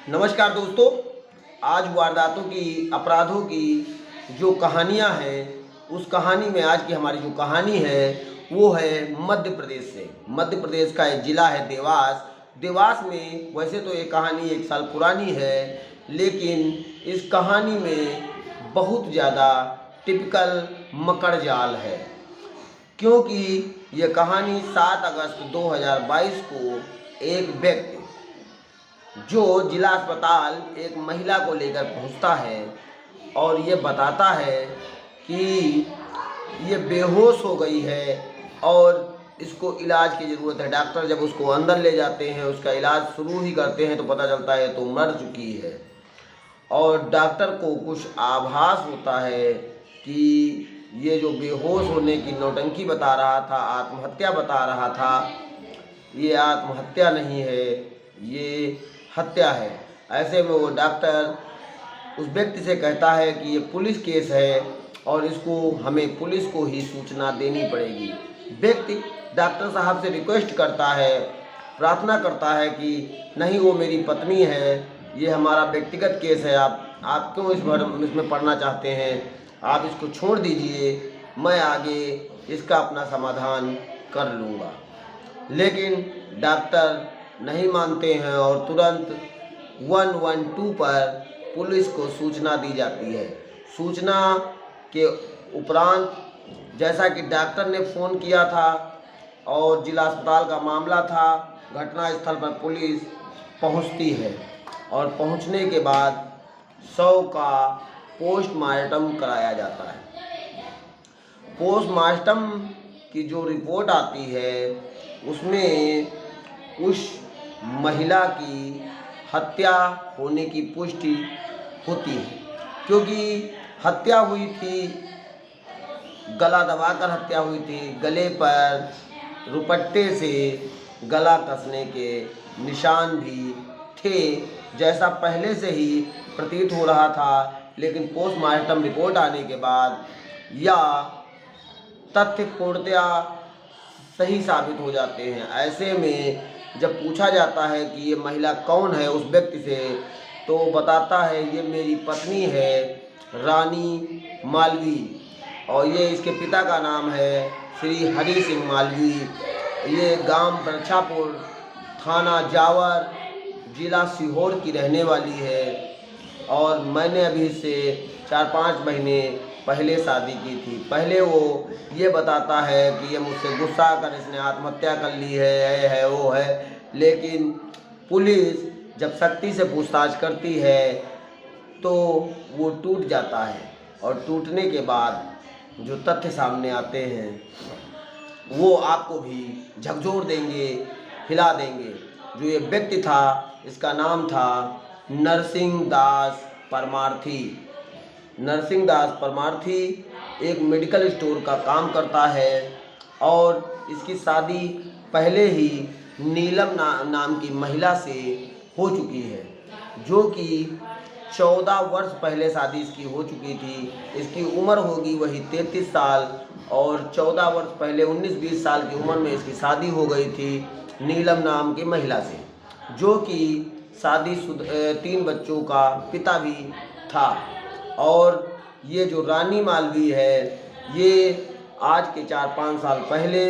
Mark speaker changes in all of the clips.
Speaker 1: नमस्कार दोस्तों। आज वारदातों की, अपराधों की जो कहानियां हैं, उस कहानी में आज की हमारी जो कहानी है वो है मध्य प्रदेश से। मध्य प्रदेश का एक ज़िला है देवास। देवास में वैसे तो ये कहानी 1 साल पुरानी है, लेकिन इस कहानी में बहुत ज़्यादा टिपिकल मकर जाल है, क्योंकि ये कहानी 7 अगस्त 2022 को एक व्यक्ति जो जिला अस्पताल एक महिला को लेकर पहुंचता है और ये बताता है कि ये बेहोश हो गई है और इसको इलाज की ज़रूरत है। डॉक्टर जब उसको अंदर ले जाते हैं, उसका इलाज शुरू ही करते हैं तो पता चलता है तो मर चुकी है। और डॉक्टर को कुछ आभास होता है कि ये जो बेहोश होने की नौटंकी बता रहा था, आत्महत्या बता रहा था, ये आत्महत्या नहीं है, ये हत्या है। ऐसे में वो डॉक्टर उस व्यक्ति से कहता है कि ये पुलिस केस है और इसको हमें पुलिस को ही सूचना देनी पड़ेगी। व्यक्ति डॉक्टर साहब से रिक्वेस्ट करता है, प्रार्थना करता है कि नहीं, वो मेरी पत्नी है, ये हमारा व्यक्तिगत केस है, आप क्यों इसमें पढ़ना चाहते हैं, आप इसको छोड़ दीजिए, मैं आगे इसका अपना समाधान कर लूँगा। लेकिन डॉक्टर नहीं मानते हैं और तुरंत 112 पर पुलिस को सूचना दी जाती है। सूचना के उपरांत, जैसा कि डॉक्टर ने फ़ोन किया था और जिला अस्पताल का मामला था, घटनास्थल पर पुलिस पहुंचती है और पहुंचने के बाद शव का पोस्टमार्टम कराया जाता है। पोस्टमार्टम की जो रिपोर्ट आती है उसमें उस महिला की हत्या होने की पुष्टि होती है, क्योंकि हत्या हुई थी, गला दबाकर हत्या हुई थी, गले पर रुपट्टे से गला कसने के निशान भी थे, जैसा पहले से ही प्रतीत हो रहा था। लेकिन पोस्टमार्टम रिपोर्ट आने के बाद यह तथ्य पूर्णतया सही साबित हो जाते हैं। ऐसे में जब पूछा जाता है कि ये महिला कौन है उस व्यक्ति से, तो बताता है ये मेरी पत्नी है, रानी मालवी, और ये इसके पिता का नाम है श्री हरि सिंह मालवी। ये गांव बरछापुर, थाना जावर, जिला सीहोर की रहने वाली है और मैंने अभी से 4-5 महीने पहले शादी की थी। पहले वो ये बताता है कि ये मुझसे गुस्सा कर इसने आत्महत्या कर ली है वो है। लेकिन पुलिस जब सख्ती से पूछताछ करती है तो वो टूट जाता है और टूटने के बाद जो तथ्य सामने आते हैं वो आपको भी झकझोर देंगे, हिला देंगे। जो ये व्यक्ति था, इसका नाम था नरसिंह दास परमार्थी। नरसिंह दास परमार्थी एक मेडिकल स्टोर का काम करता है और इसकी शादी पहले ही नीलम नाम की महिला से हो चुकी है, जो कि 14 वर्ष पहले शादी इसकी हो चुकी थी। इसकी उम्र होगी वही 33 साल और 14 वर्ष पहले 19-20 साल की उम्र में इसकी शादी हो गई थी नीलम नाम की महिला से, जो कि शादीशुदा 3 बच्चों का पिता भी था। और ये जो रानी मालवी है, ये आज के 4-5 साल पहले,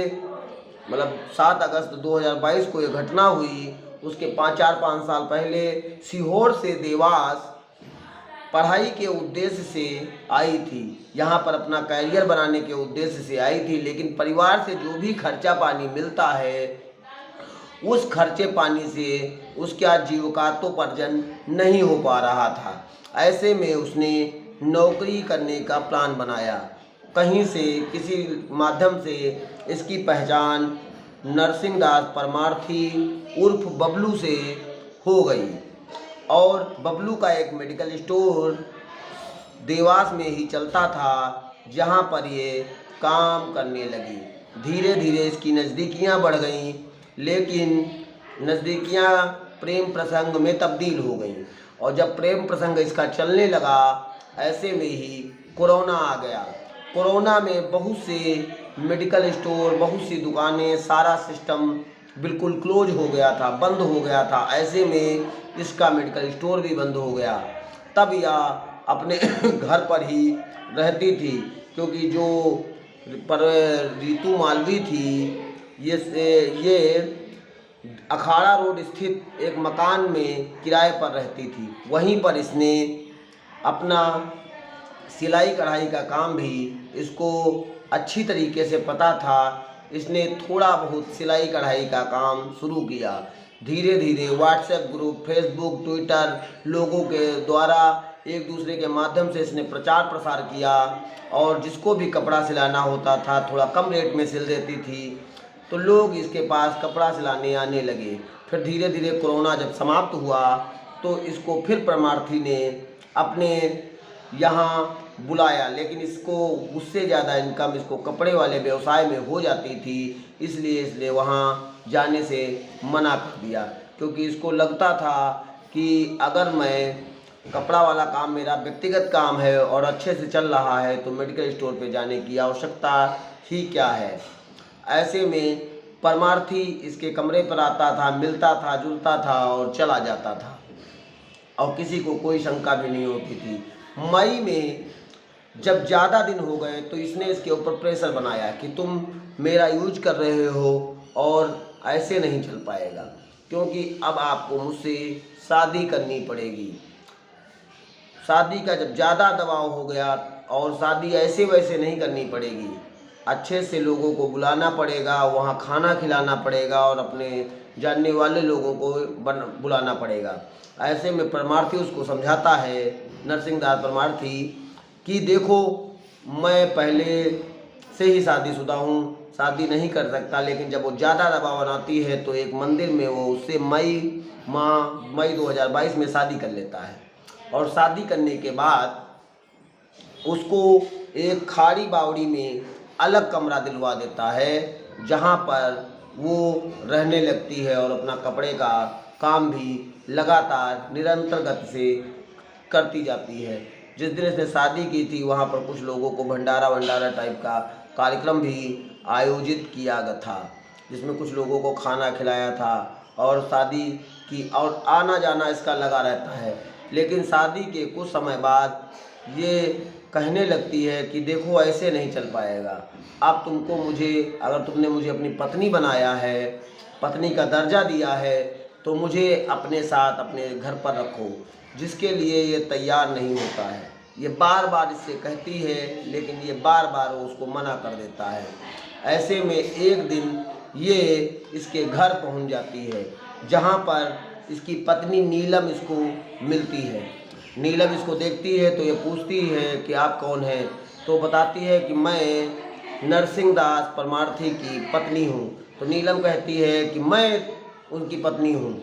Speaker 1: मतलब 7 अगस्त 2022 को ये घटना हुई, उसके 4-5 साल पहले सीहोर से देवास पढ़ाई के उद्देश्य से आई थी। यहाँ पर अपना करियर बनाने के उद्देश्य से आई थी, लेकिन परिवार से जो भी खर्चा पानी मिलता है उस खर्चे पानी से उसका जीविकोपार्जन नहीं हो पा रहा था। ऐसे में उसने नौकरी करने का प्लान बनाया। कहीं से किसी माध्यम से इसकी पहचान नरसिंह दास परमार्थी उर्फ बबलू से हो गई और बबलू का एक मेडिकल स्टोर देवास में ही चलता था, जहां पर ये काम करने लगी। धीरे धीरे इसकी नज़दीकियां बढ़ गईं, लेकिन नज़दीकियां प्रेम प्रसंग में तब्दील हो गईं। और जब प्रेम प्रसंग इसका चलने लगा, ऐसे में ही कोरोना आ गया। कोरोना में बहुत से मेडिकल स्टोर, बहुत सी दुकानें, सारा सिस्टम बिल्कुल क्लोज हो गया था, बंद हो गया था। ऐसे में इसका मेडिकल स्टोर भी बंद हो गया। तब यह अपने घर पर ही रहती थी, क्योंकि जो पर रीतू मालवी थी, ये अखाड़ा रोड स्थित एक मकान में किराए पर रहती थी। वहीं पर इसने अपना सिलाई कढ़ाई का काम भी इसको अच्छी तरीके से पता था। इसने थोड़ा बहुत सिलाई कढ़ाई का काम शुरू किया। धीरे धीरे व्हाट्सएप ग्रुप, फेसबुक, ट्विटर लोगों के द्वारा एक दूसरे के माध्यम से इसने प्रचार प्रसार किया, और जिसको भी कपड़ा सिलाना होता था थोड़ा कम रेट में सिल देती थी, तो लोग इसके पास कपड़ा सिलाने आने लगे। फिर धीरे धीरे कोरोना जब समाप्त हुआ तो इसको फिर परमार्थी ने अपने यहाँ बुलाया, लेकिन इसको उससे ज़्यादा इनकम इसको कपड़े वाले व्यवसाय में हो जाती थी, इसलिए इसने वहाँ जाने से मना कर दिया। क्योंकि इसको लगता था कि अगर मैं कपड़ा वाला काम मेरा व्यक्तिगत काम है और अच्छे से चल रहा है, तो मेडिकल स्टोर पे जाने की आवश्यकता ही क्या है। ऐसे में परमार्थी इसके कमरे पर आता था, मिलता था, जुलता था और चला जाता था, और किसी को कोई शंका भी नहीं होती थी। मई में जब ज़्यादा दिन हो गए तो इसने इसके ऊपर प्रेशर बनाया कि तुम मेरा यूज कर रहे हो और ऐसे नहीं चल पाएगा, क्योंकि अब आपको मुझसे शादी करनी पड़ेगी। शादी का जब ज़्यादा दबाव हो गया, और शादी ऐसे वैसे नहीं करनी पड़ेगी, अच्छे से लोगों को बुलाना पड़ेगा, वहाँ खाना खिलाना पड़ेगा और अपने जानने वाले लोगों को बुलाना पड़ेगा। ऐसे में परमार्थी उसको समझाता है, नरसिंहदास परमार्थी, कि देखो मैं पहले से ही शादीशुदा हूँ, शादी नहीं कर सकता, लेकिन जब वो ज़्यादा दबाव बनाती है तो एक मंदिर में वो उससे मई 2022 में शादी कर लेता है। और शादी करने के बाद उसको एक खाड़ी बावड़ी में अलग कमरा दिलवा देता है, जहाँ पर वो रहने लगती है और अपना कपड़े का काम भी लगातार निरंतर गति से करती जाती है। जिस दिन इसने शादी की थी वहाँ पर कुछ लोगों को भंडारा टाइप का कार्यक्रम भी आयोजित किया गया था, जिसमें कुछ लोगों को खाना खिलाया था, और शादी की और आना जाना इसका लगा रहता है। लेकिन शादी के कुछ समय बाद ये कहने लगती है कि देखो ऐसे नहीं चल पाएगा, अब तुमको अगर तुमने मुझे अपनी पत्नी बनाया है, पत्नी का दर्जा दिया है, तो मुझे अपने साथ अपने घर पर रखो, जिसके लिए ये तैयार नहीं होता है। ये बार बार इससे कहती है, लेकिन ये बार बार वो उसको मना कर देता है। ऐसे में एक दिन ये इसके घर पहुंच जाती है, जहां पर इसकी पत्नी नीलम इसको मिलती है। नीलम इसको देखती है तो ये पूछती है कि आप कौन हैं, तो बताती है कि मैं नरसिंहदास परमार्थी की पत्नी हूँ। तो नीलम कहती है कि मैं उनकी पत्नी हूँ,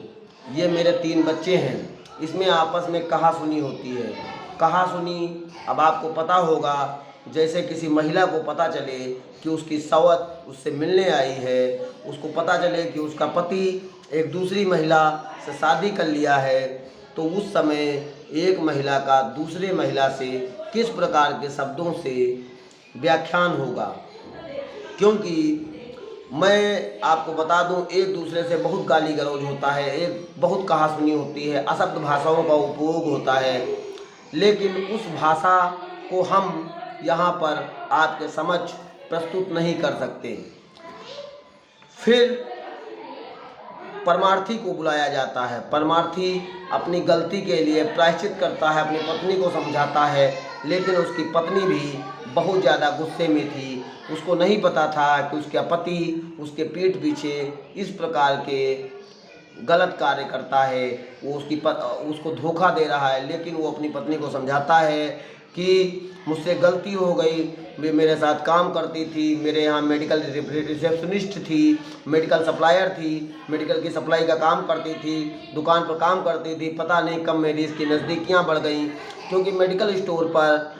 Speaker 1: ये मेरे 3 बच्चे हैं। इसमें आपस में कहासुनी होती है। कहासुनी अब आपको पता होगा, जैसे किसी महिला को पता चले कि उसकी सौत उससे मिलने आई है, उसको पता चले कि उसका पति एक दूसरी महिला से शादी कर लिया है, तो उस समय एक महिला का दूसरे महिला से किस प्रकार के शब्दों से व्याख्यान होगा। क्योंकि मैं आपको बता दूं, एक दूसरे से बहुत गाली गलौज होता है, एक बहुत कहासुनी होती है, अशब्द भाषाओं का उपयोग होता है, लेकिन उस भाषा को हम यहाँ पर आपके समक्ष प्रस्तुत नहीं कर सकते। फिर परमार्थी को बुलाया जाता है। परमार्थी अपनी गलती के लिए प्रायश्चित करता है, अपनी पत्नी को समझाता है, लेकिन उसकी पत्नी भी बहुत ज़्यादा गुस्से में थी। उसको नहीं पता था कि उसका पति उसके पीठ पीछे इस प्रकार के गलत कार्य करता है, वो उसको धोखा दे रहा है। लेकिन वो अपनी पत्नी को समझाता है कि मुझसे गलती हो गई, वे मेरे साथ काम करती थी, मेरे यहाँ मेडिकल रिसेप्शनिस्ट थी, मेडिकल सप्लायर थी, मेडिकल की सप्लाई का काम करती थी, दुकान पर काम करती थी। पता नहीं कब मेरी इसकी नज़दीकियाँ बढ़ गई, क्योंकि मेडिकल स्टोर पर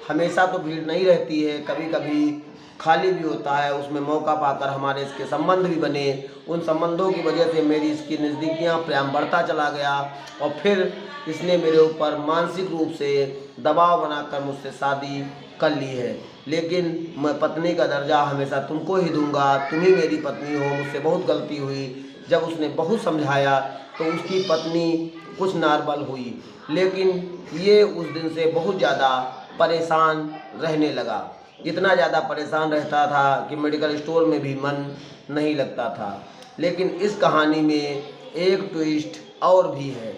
Speaker 1: हमेशा तो भीड़ नहीं रहती है, कभी कभी खाली भी होता है। उसमें मौका पाकर हमारे इसके संबंध भी बने। उन संबंधों की वजह से मेरी इसकी नज़दीकियाँ प्रेम बढ़ता चला गया और फिर इसने मेरे ऊपर मानसिक रूप से दबाव बनाकर मुझसे शादी कर ली है। लेकिन मैं पत्नी का दर्जा हमेशा तुमको ही दूंगा, तुम ही मेरी पत्नी हो, मुझसे बहुत गलती हुई। जब उसने बहुत समझाया तो उसकी पत्नी कुछ नॉर्मल हुई, लेकिन ये उस दिन से बहुत ज़्यादा परेशान रहने लगा। इतना ज़्यादा परेशान रहता था कि मेडिकल स्टोर में भी मन नहीं लगता था। लेकिन इस कहानी में एक ट्विस्ट और भी है।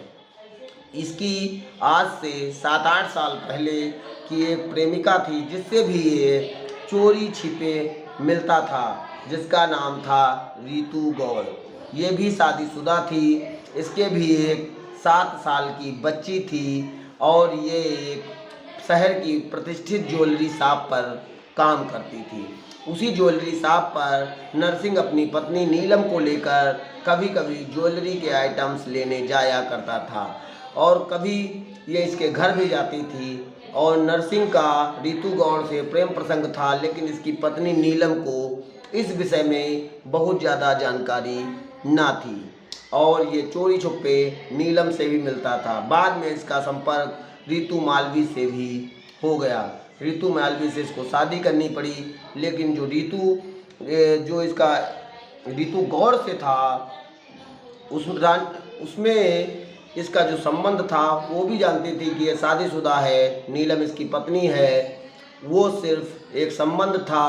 Speaker 1: इसकी आज से 7-8 साल पहले की एक प्रेमिका थी जिससे भी ये चोरी छिपे मिलता था, जिसका नाम था रितु गौड़। ये भी शादीशुदा थी, इसके भी एक 7 साल की बच्ची थी और ये एक शहर की प्रतिष्ठित ज्वेलरी शॉप पर काम करती थी। उसी ज्वेलरी शॉप पर नरसिंह अपनी पत्नी नीलम को लेकर कभी कभी ज्वेलरी के आइटम्स लेने जाया करता था और कभी ये इसके घर भी जाती थी। और नरसिंह का रितु गौड़ से प्रेम प्रसंग था, लेकिन इसकी पत्नी नीलम को इस विषय में बहुत ज़्यादा जानकारी ना थी और ये चोरी छुपे नीलम से भी मिलता था। बाद में इसका संपर्क रितु मालवी से भी हो गया। रितु मालवी से इसको शादी करनी पड़ी, लेकिन जो रितु गौड़ से था उसमें इसका जो संबंध था वो भी जानती थी कि ये शादीशुदा है, नीलम इसकी पत्नी है। वो सिर्फ एक संबंध था,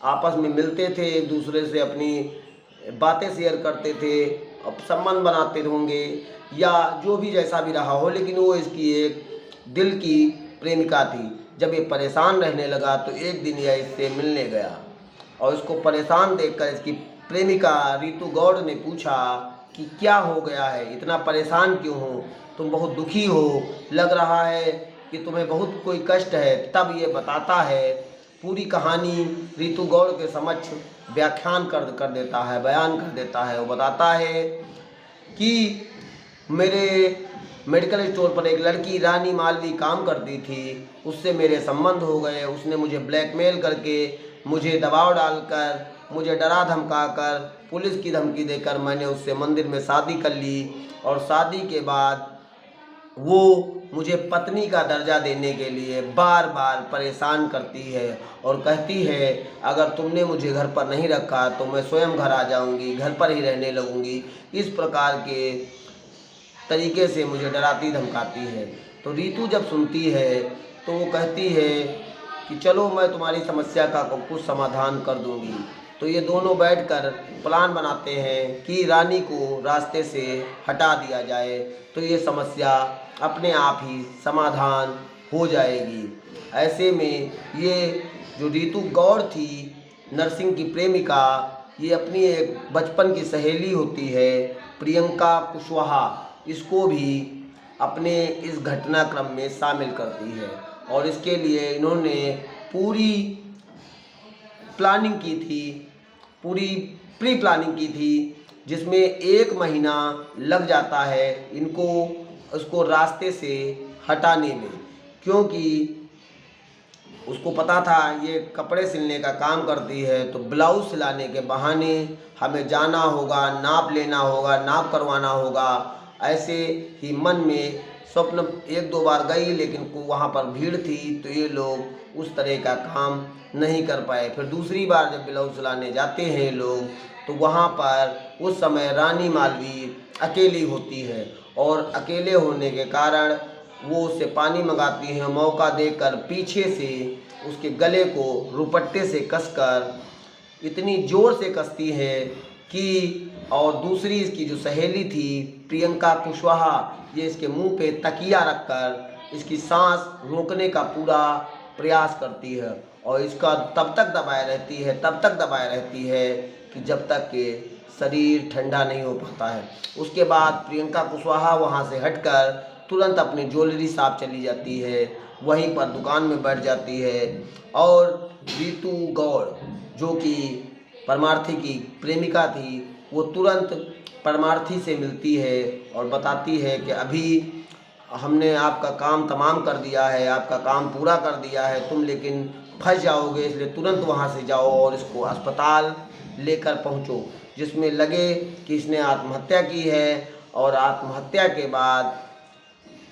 Speaker 1: आपस में मिलते थे, एक दूसरे से अपनी बातें शेयर करते थे, अब संबंध बनाते होंगे या जो भी जैसा भी रहा हो, लेकिन वो इसकी एक दिल की प्रेमिका थी। जब ये परेशान रहने लगा तो एक दिन यह इससे मिलने गया और इसको परेशान देखकर इसकी प्रेमिका रितु गौड़ ने पूछा कि क्या हो गया है, इतना परेशान क्यों हो, तुम बहुत दुखी हो, लग रहा है कि तुम्हें बहुत कोई कष्ट है। तब ये बताता है, पूरी कहानी रितु गौड़ के समक्ष बयान कर देता है। वो बताता है कि मेरे मेडिकल स्टोर पर एक लड़की रानी मालवी काम करती थी, उससे मेरे संबंध हो गए। उसने मुझे ब्लैकमेल करके, मुझे दबाव डालकर, मुझे डरा धमका कर, पुलिस की धमकी देकर मैंने उससे मंदिर में शादी कर ली और शादी के बाद वो मुझे पत्नी का दर्जा देने के लिए बार बार परेशान करती है और कहती है अगर तुमने मुझे घर पर नहीं रखा तो मैं स्वयं घर आ जाऊंगी, घर पर ही रहने लगूंगी। इस प्रकार के तरीके से मुझे डराती धमकाती है। तो रितु जब सुनती है तो वो कहती है कि चलो मैं तुम्हारी समस्या का कुछ समाधान कर दूंगी। तो ये दोनों बैठकर प्लान बनाते हैं कि रानी को रास्ते से हटा दिया जाए तो ये समस्या अपने आप ही समाधान हो जाएगी। ऐसे में ये जो रितु गौड़ थी, नरसिंह की प्रेमिका, ये अपनी एक बचपन की सहेली होती है प्रियंका कुशवाहा, इसको भी अपने इस घटनाक्रम में शामिल करती है और इसके लिए इन्होंने पूरी प्लानिंग की थी, पूरी प्री प्लानिंग की थी, जिसमें 1 महीना लग जाता है इनको उसको रास्ते से हटाने में, क्योंकि उसको पता था ये कपड़े सिलने का काम करती है तो ब्लाउज सिलाने के बहाने हमें जाना होगा, नाप लेना होगा, नाप करवाना होगा। ऐसे ही मन में स्वप्न 1-2 बार गई, लेकिन वहाँ पर भीड़ थी तो ये लोग उस तरह का काम नहीं कर पाए। फिर दूसरी बार जब ब्लाउज सिलाने जाते हैं लोग तो वहाँ पर उस समय रानी मालवी अकेली होती है और अकेले होने के कारण वो उससे पानी मंगाती है। मौका देकर पीछे से उसके गले को रुपट्टे से कसकर इतनी ज़ोर से कसती है कि, और दूसरी इसकी जो सहेली थी प्रियंका कुशवाहा, ये इसके मुंह पे तकिया रखकर इसकी सांस रोकने का पूरा प्रयास करती है और इसका तब तक दबाए रहती है कि जब तक कि शरीर ठंडा नहीं हो पाता है। उसके बाद प्रियंका कुशवाहा वहाँ से हटकर तुरंत अपनी ज्वेलरी शॉप चली जाती है, वहीं पर दुकान में बैठ जाती है और रितु गौड़ जो कि परमार्थी की प्रेमिका थी वो तुरंत परमार्थी से मिलती है और बताती है कि अभी हमने आपका काम तमाम कर दिया है, आपका काम पूरा कर दिया है, तुम लेकिन फंस जाओगे, इसलिए तुरंत वहाँ से जाओ और इसको अस्पताल लेकर पहुँचो, जिसमें लगे कि इसने आत्महत्या की है और आत्महत्या के बाद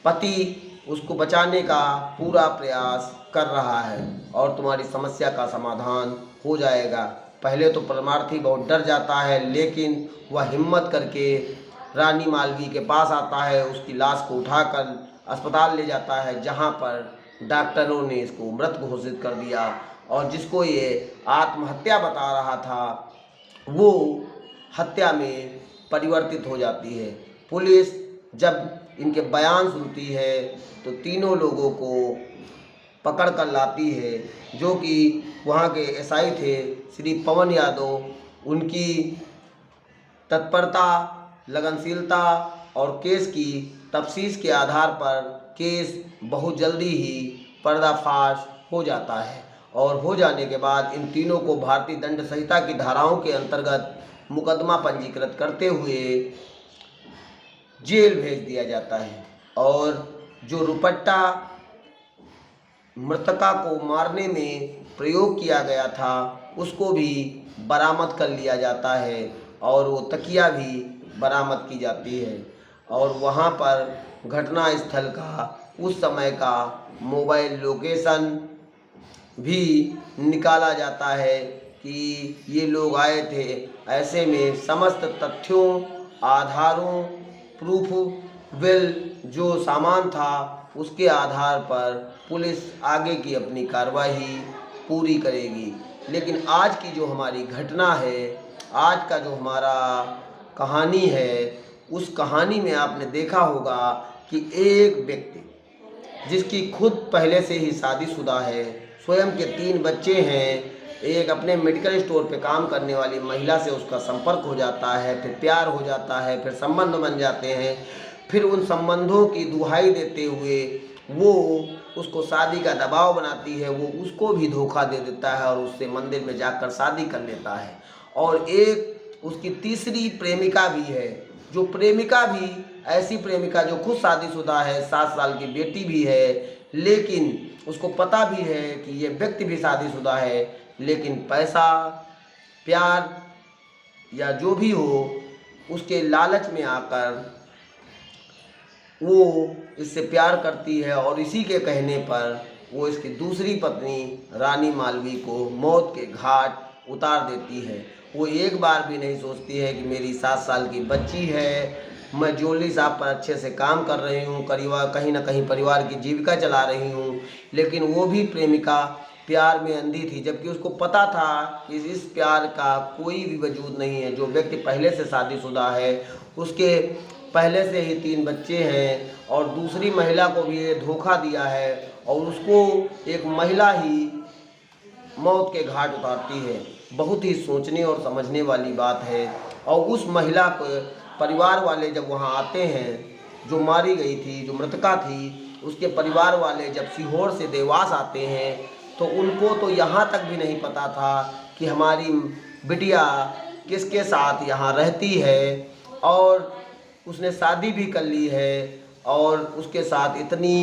Speaker 1: पति उसको बचाने का पूरा प्रयास कर रहा है और तुम्हारी समस्या का समाधान हो जाएगा। पहले तो परमार्थी बहुत डर जाता है, लेकिन वह हिम्मत करके रानी मालवी के पास आता है, उसकी लाश को उठाकर अस्पताल ले जाता है, जहां पर डॉक्टरों ने इसको मृत घोषित कर दिया और जिसको ये आत्महत्या बता रहा था वो हत्या में परिवर्तित हो जाती है। पुलिस जब इनके बयान सुनती है तो तीनों लोगों को पकड़ कर लाती है, जो कि वहाँ के एसआई थे श्री पवन यादव। उनकी तत्परता, लगनशीलता और केस की तफ्तीश के आधार पर केस बहुत जल्दी ही पर्दाफाश हो जाता है और हो जाने के बाद इन तीनों को भारतीय दंड संहिता की धाराओं के अंतर्गत मुकदमा पंजीकृत करते हुए जेल भेज दिया जाता है और जो रुपट्टा मृतका को मारने में प्रयोग किया गया था उसको भी बरामद कर लिया जाता है और वो तकिया भी बरामद की जाती है और वहाँ पर घटना स्थल का उस समय का मोबाइल लोकेशन भी निकाला जाता है कि ये लोग आए थे। ऐसे में समस्त तथ्यों, आधारों, प्रूफ विल जो सामान था उसके आधार पर पुलिस आगे की अपनी कार्रवाई पूरी करेगी। लेकिन आज की जो हमारी घटना है, आज का जो हमारा कहानी है, उस कहानी में आपने देखा होगा कि एक व्यक्ति जिसकी खुद पहले से ही शादीशुदा है, स्वयं के 3 बच्चे हैं, एक अपने मेडिकल स्टोर पे काम करने वाली महिला से उसका संपर्क हो जाता है, फिर प्यार हो जाता है, फिर संबंध बन जाते हैं, फिर उन संबंधों की दुहाई देते हुए वो उसको शादी का दबाव बनाती है, वो उसको भी धोखा दे देता है और उससे मंदिर में जाकर शादी कर लेता है। और एक उसकी तीसरी प्रेमिका भी है, जो प्रेमिका भी ऐसी प्रेमिका जो खुद शादीशुदा है, 7 साल की बेटी भी है, लेकिन उसको पता भी है कि ये व्यक्ति भी शादीशुदा है, लेकिन पैसा, प्यार या जो भी हो उसके लालच में आकर वो इससे प्यार करती है और इसी के कहने पर वो इसकी दूसरी पत्नी रानी मालवी को मौत के घाट उतार देती है। वो एक बार भी नहीं सोचती है कि मेरी 7 साल की बच्ची है, मैं जोली साहब पर अच्छे से काम कर रही हूँ, कहीं ना कहीं परिवार की जीविका चला रही हूँ, लेकिन वो भी प्रेमिका प्यार में अंधी थी, जबकि उसको पता था कि इस प्यार का कोई भी वजूद नहीं है। जो व्यक्ति पहले से शादीशुदा है उसके पहले से ही 3 बच्चे हैं और दूसरी महिला को भी ये धोखा दिया है और उसको एक महिला ही मौत के घाट उतारती है। बहुत ही सोचने और समझने वाली बात है। और उस महिला को परिवार वाले जब वहाँ आते हैं, जो मारी गई थी, जो मृतका थी, उसके परिवार वाले जब सीहोर से देवास आते हैं तो उनको तो यहाँ तक भी नहीं पता था कि हमारी बिटिया किसके साथ यहाँ रहती है और उसने शादी भी कर ली है और उसके साथ इतनी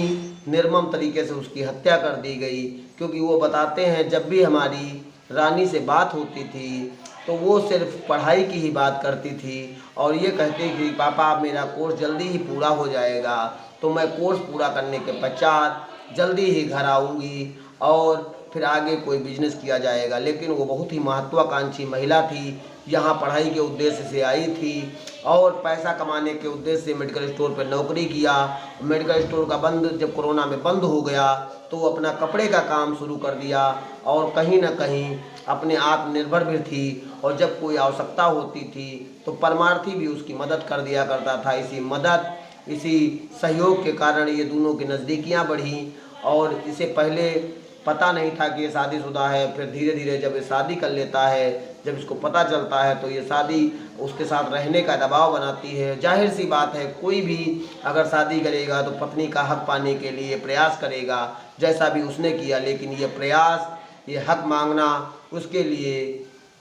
Speaker 1: निर्मम तरीके से उसकी हत्या कर दी गई। क्योंकि वो बताते हैं जब भी हमारी रानी से बात होती थी तो वो सिर्फ पढ़ाई की ही बात करती थी और ये कहती थी पापा मेरा कोर्स जल्दी ही पूरा हो जाएगा, तो मैं कोर्स पूरा करने के पश्चात जल्दी ही घर आऊँगी और फिर आगे कोई बिजनेस किया जाएगा। लेकिन वो बहुत ही महत्वाकांक्षी महिला थी, यहाँ पढ़ाई के उद्देश्य से आई थी और पैसा कमाने के उद्देश्य से मेडिकल स्टोर पर नौकरी किया। मेडिकल स्टोर का जब कोरोना में बंद हो गया तो वो अपना कपड़े का काम शुरू कर दिया और कहीं ना कहीं अपने आत्मनिर्भर भी थी और जब कोई आवश्यकता होती थी तो परमार्थी भी उसकी मदद कर दिया करता था। इसी सहयोग के कारण ये दोनों की नज़दीकियाँ बढ़ी और इसे पहले पता नहीं था कि ये शादीशुदा है। फिर धीरे धीरे जब ये शादी कर लेता है, जब इसको पता चलता है तो ये शादी उसके साथ रहने का दबाव बनाती है। जाहिर सी बात है, कोई भी अगर शादी करेगा तो पत्नी का हक पाने के लिए प्रयास करेगा, जैसा भी उसने किया। लेकिन ये प्रयास, ये हक मांगना उसके लिए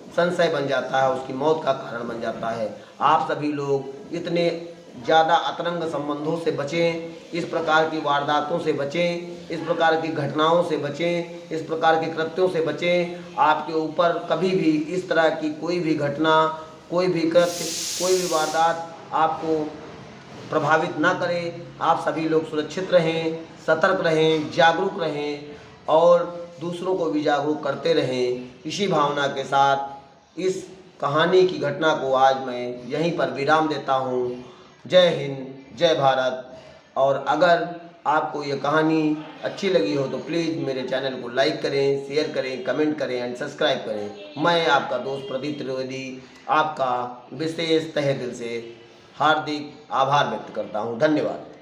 Speaker 1: संशय बन जाता है, उसकी मौत का कारण बन जाता है। आप सभी लोग इतने ज़्यादा अतरंग संबंधों से बचें, इस प्रकार की वारदातों से बचें, इस प्रकार की घटनाओं से बचें, इस प्रकार के कृत्यों से बचें। आपके ऊपर कभी भी इस तरह की कोई भी घटना, कोई भी कृत्य, कोई भी वारदात आपको प्रभावित ना करे। आप सभी लोग सुरक्षित रहें, सतर्क रहें, जागरूक रहें और दूसरों को भी जागरूक करते रहें। इसी भावना के साथ इस कहानी की घटना को आज मैं यहीं पर विराम देता हूँ। जय हिंद, जय भारत। और अगर आपको ये कहानी अच्छी लगी हो तो प्लीज़ मेरे चैनल को लाइक करें, शेयर करें, कमेंट करें एंड सब्सक्राइब करें। मैं आपका दोस्त प्रदीप त्रिवेदी आपका विशेष तहे दिल से हार्दिक आभार व्यक्त करता हूँ। धन्यवाद।